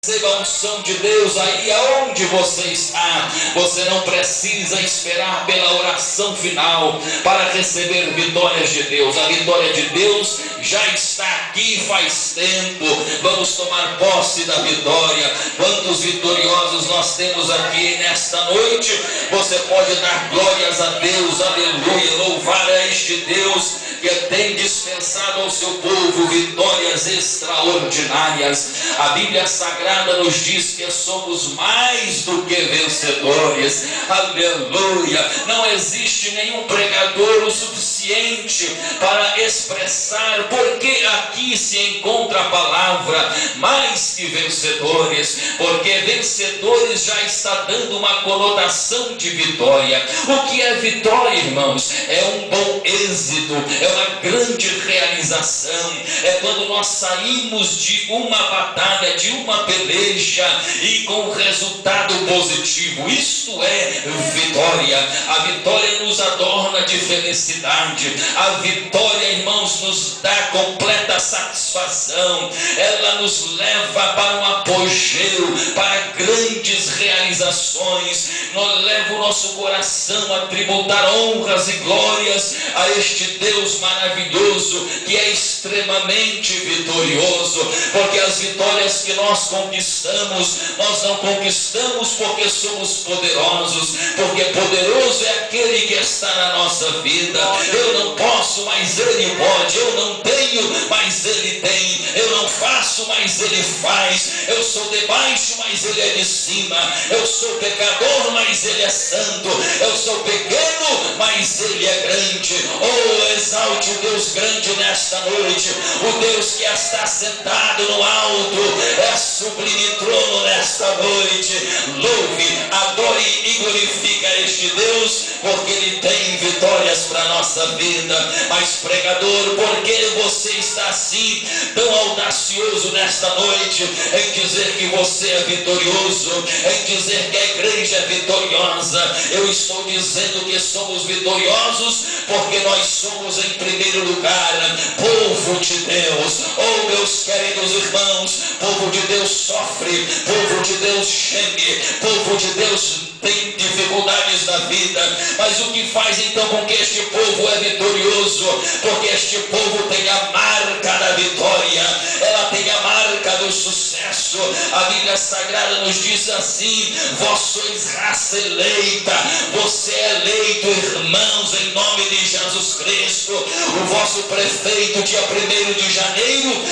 Receba a unção de Deus aí aonde você está. Você não precisa esperar pela oração final para receber vitórias de Deus. A vitória de Deus já está aqui faz tempo. Vamos tomar posse da vitória. Quantos vitoriosos nós temos aqui nesta noite? Você pode dar glórias a Deus, aleluia, louvar a este Deus que tem dispensado ao seu povo vitórias extraordinárias. A Bíblia Sagrada nos diz que somos mais do que vencedores, aleluia. Não existe nenhum pregador o suficiente para expressar porque aqui se encontra a palavra mais que vencedores, porque vencedores já está dando uma conotação de vitória. O que é vitória, irmãos? É um bom êxito, é uma grande realização, é quando nós saímos de uma batalha, de uma peleja e com resultado positivo. Isto é vitória. A vitória nos adorna de felicidade. A vitória, irmãos, nos dá completa satisfação. Ela nos leva para um apogeu, para grandes realizações. Leva o nosso coração a tributar honras e glórias a este Deus maravilhoso que é extremamente vitorioso, porque as vitórias que nós conquistamos, nós não conquistamos porque somos poderosos, porque poderoso é aquele que está na nossa vida. Eu não posso, mas Ele pode. Eu não tenho, mas Ele tem. Eu não faço, mas Ele faz. Eu sou de baixo, mas Ele é de cima. Eu sou pecador, mas Ele é santo. Eu sou pequeno, mas Ele é grande. Oh, exalte o Deus grande nesta noite, o Deus que está sentado no alto, é sublime trono nesta noite. Louve, adore e glorifica este Deus, porque Ele tem vitórias para a nossa vida. Mas pregador, por que você está assim, tão audacioso nesta noite, em dizer que você é vitorioso, em dizer que a igreja é vitoriosa? Eu estou dizendo que somos vitoriosos porque nós somos em primeiro lugar povo de Deus. Oh, meus queridos irmãos, povo de Deus sofre, povo de Deus geme, povo de Deus tem dificuldades da vida, mas o que faz então com que este povo é vitorioso? Porque este povo tem a marca da vitória, ela tem a marca do sucesso. A Bíblia Sagrada nos diz assim: vós sois raça eleita, você é eleito, irmãos, em nome de Jesus Cristo. O vosso prefeito, dia 1º de janeiro,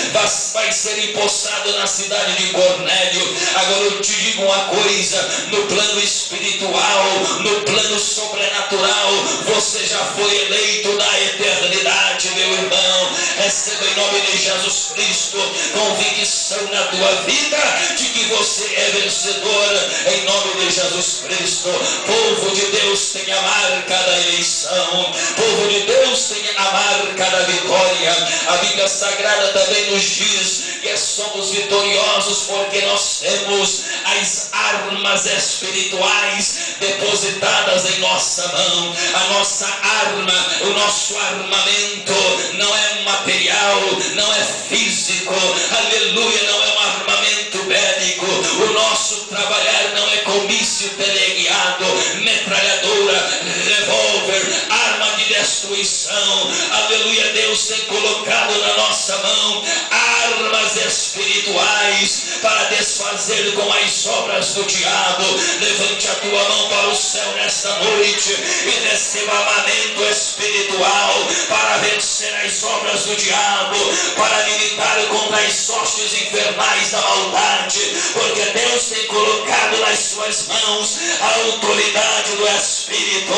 vai ser empossado na cidade de Cornélio. Agora eu te digo uma coisa: no plano espiritual, no plano sobrenatural, você já foi eleito na eternidade, meu irmão. Receba em nome de Jesus Cristo convicção na tua vida de que você é vencedor em nome de Jesus Cristo. Povo de Deus tem a marca da eleição, povo de Deus tem a marca da vitória. A Bíblia Sagrada também nos diz que somos vitoriosos porque nós temos as armas espirituais depositadas em nossa mão. A nossa arma, o nosso armamento não é material, não é físico, aleluia, não é um armamento bélico. O nosso trabalhar não é comício teleguiado, metralhadora, revólver, arma de destruição. Aleluia, Deus tem colocado na nossa mão armas espirituais para desfazer com as obras do diabo. Levante a tua mão para o céu nesta noite e receba armamento espiritual para vencer as obras do diabo, para militar contra as hostes infernais da maldade, porque Deus tem colocado nas suas mãos a autoridade do Espírito.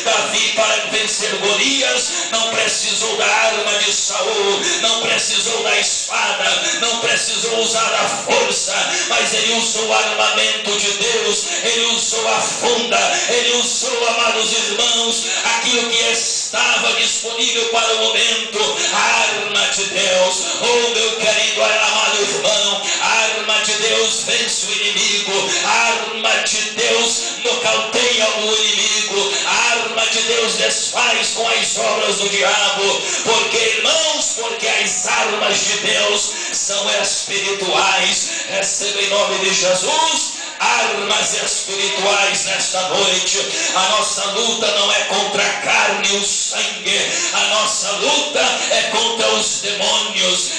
Davi, para vencer Golias, não precisou da arma de Saul, não precisou da espada, não precisou usar a força, mas ele usou o armamento de Deus, ele usou a funda, ele usou, amados irmãos, aquilo que estava disponível para o momento, a arma de Deus. Oh, meu querido amado irmão, a arma de Deus vence o inimigo, a arma de Deus nocauteia o inimigo, a arma de Deus desfaz com as obras do diabo. Porque, irmãos, porque as armas de Deus são espirituais. Receba em nome de Jesus armas espirituais nesta noite. A nossa luta não é contra a carne e o sangue, a nossa luta é contra os demônios.